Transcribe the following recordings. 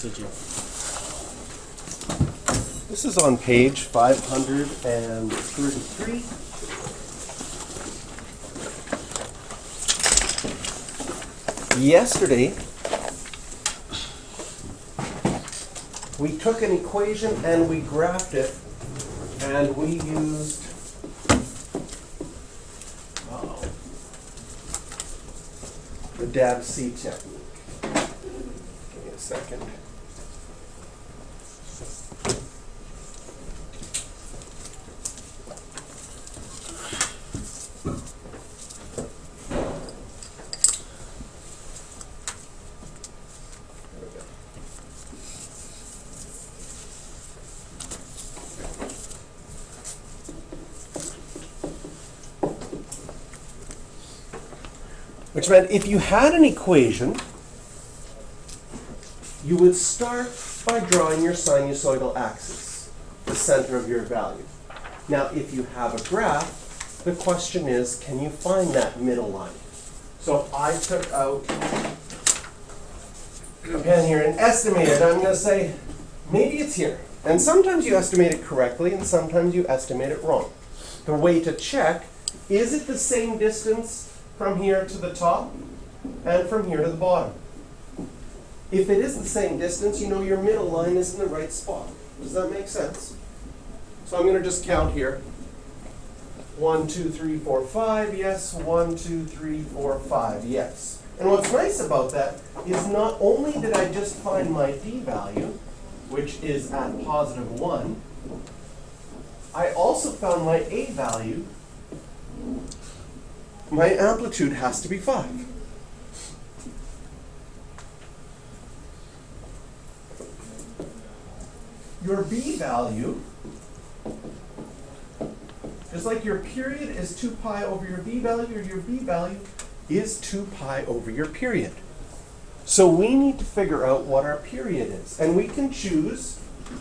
did you? This is on page 533. Yesterday, we took an equation and we graphed it, and we used the DAB-C technique. Give me a second. Which meant if you had an equation, you would start by drawing your sinusoidal axis, the center of your value. Now, if you have a graph, the question is, can you find that middle line? So if I took out a pen here and estimated, I'm going to say, maybe it's here. And sometimes you estimate it correctly, and sometimes you estimate it wrong. The way to check, is it the same distance from here to the top and from here to the bottom? If it is the same distance, you know your middle line is in the right spot. Does that make sense? So I'm going to just count here. 1, 2, 3, 4, 5, yes. 1, 2, 3, 4, 5, yes. And what's nice about that is not only did I just find my d-value, which is at positive 1, I also found my a value. My amplitude has to be 5. Your b value, just like your period is 2 pi over your b value, or your b value is 2 pi over your period. So we need to figure out what our period is. And we can choose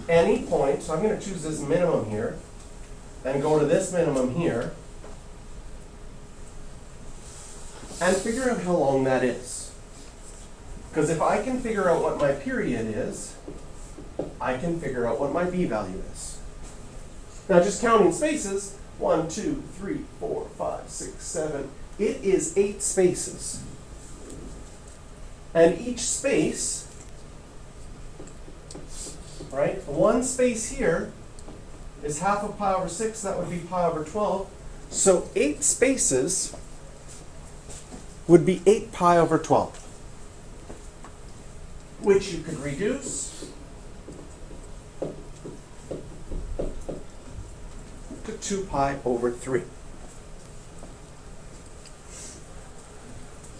any point. So I'm going to choose this minimum here and go to this minimum here, and figure out how long that is. Because if I can figure out what my period is, I can figure out what my b value is. Now just counting spaces, 1, 2, 3, 4, 5, 6, 7, it is 8 spaces. And each space, right, one space here is half of pi over 6, that would be pi over 12. So 8 spaces would be 8 pi over 12, which you could reduce to 2 pi over 3.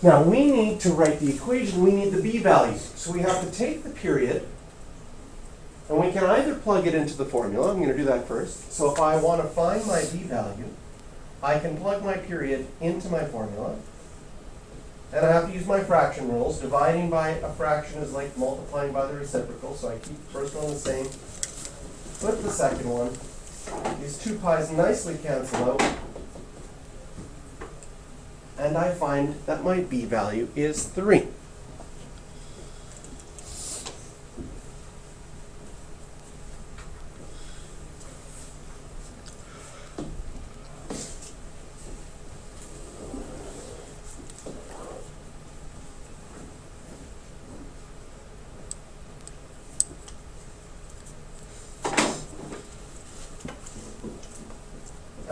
Now we need to write the equation, we need the b value. So we have to take the period, and we can either plug it into the formula. I'm going to do that first. So if I want to find my b value, I can plug my period into my formula. And I have to use my fraction rules. Dividing by a fraction is like multiplying by the reciprocal, so I keep the first one the same. Flip the second one. These 2 pi's nicely cancel out. And I find that my b value is 3.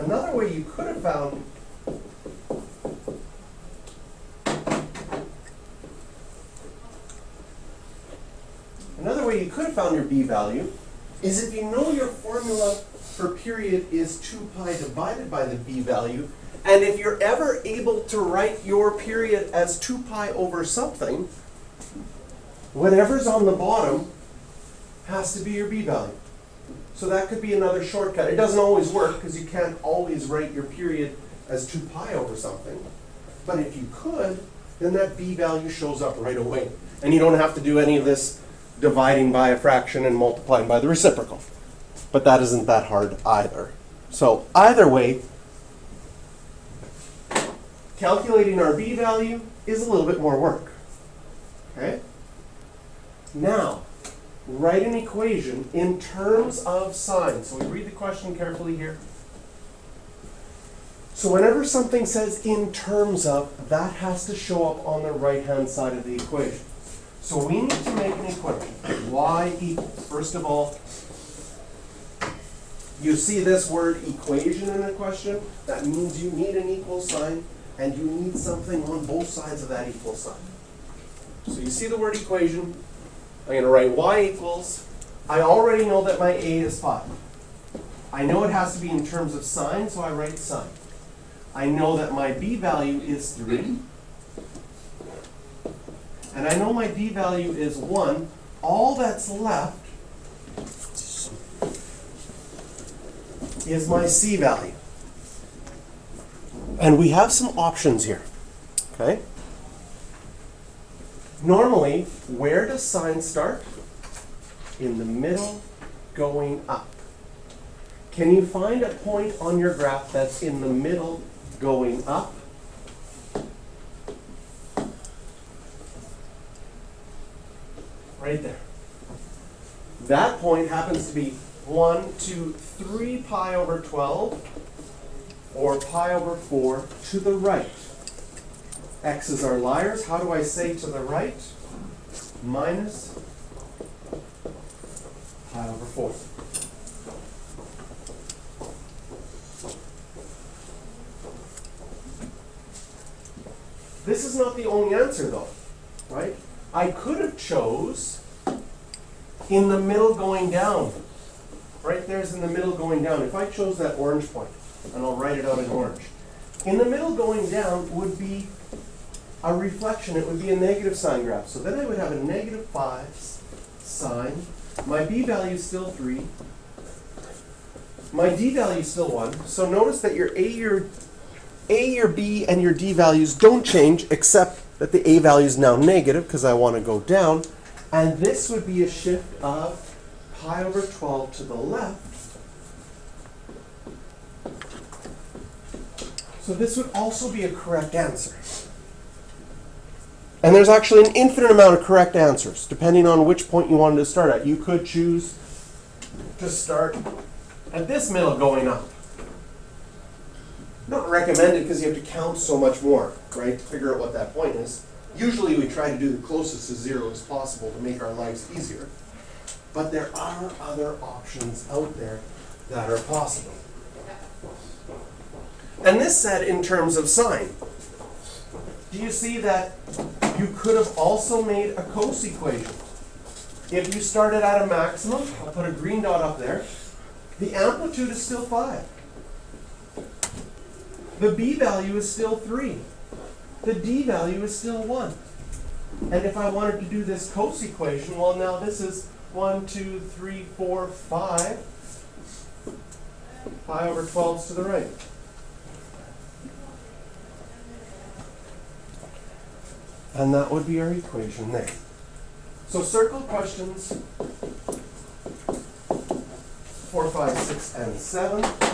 Another way you could have found your b value is if you know your formula for period is 2 pi divided by the b value, and if you're ever able to write your period as 2 pi over something, whatever's on the bottom has to be your b value. So that could be another shortcut. It doesn't always work because you can't always write your period as 2 pi over something. But if you could, then that b value shows up right away. And you don't have to do any of this dividing by a fraction and multiplying by the reciprocal. But that isn't that hard either. So either way, calculating our b value is a little bit more work. Okay? Now, write an equation in terms of sign. So we read the question carefully here. So whenever something says in terms of, that has to show up on the right-hand side of the equation. So we need to make an equation. Y equals, first of all, you see this word equation in a question. That means you need an equal sign, and you need something on both sides of that equal sign. So you see the word equation. I'm going to write y equals. I already know that my a is 5. I know it has to be in terms of sign, so I write sign. I know that my b value is 3. And I know my d value is 1. All that's left is my c value. And we have some options here. Okay? Normally, where does sign start? In the middle, going up. Can you find a point on your graph that's in the middle, going up? Right there. That point happens to be 1, 2, 3 pi over 12, or pi over 4 to the right. X's are liars. How do I say to the right? Minus pi over 4. This is not the only answer though, right? I could have chose in the middle going down. Right there's in the middle going down. If I chose that orange point, and I'll write it out in orange. In the middle going down would be a reflection. It would be a negative sign graph. So then I would have a negative 5 sign. My b value is still 3. My d value is still 1. So notice that your your b, and your d values don't change, except that the a value is now negative because I want to go down. And this would be a shift of pi over 12 to the left. So this would also be a correct answer. And there's actually an infinite amount of correct answers, depending on which point you wanted to start at. You could choose to start at this middle going up. Not recommended because you have to count so much more, right, to figure out what that point is. Usually we try to do the closest to 0 as possible to make our lives easier. But there are other options out there that are possible. And this said in terms of sign. Do you see that you could have also made a cos equation? If you started at a maximum, I'll put a green dot up there, the amplitude is still 5. The b value is still 3. The d value is still 1. And if I wanted to do this cos equation, well now this is 1, 2, 3, 4, 5. Pi over 12 is to the right. And that would be our equation there. So circle questions 4, 5, 6, and 7.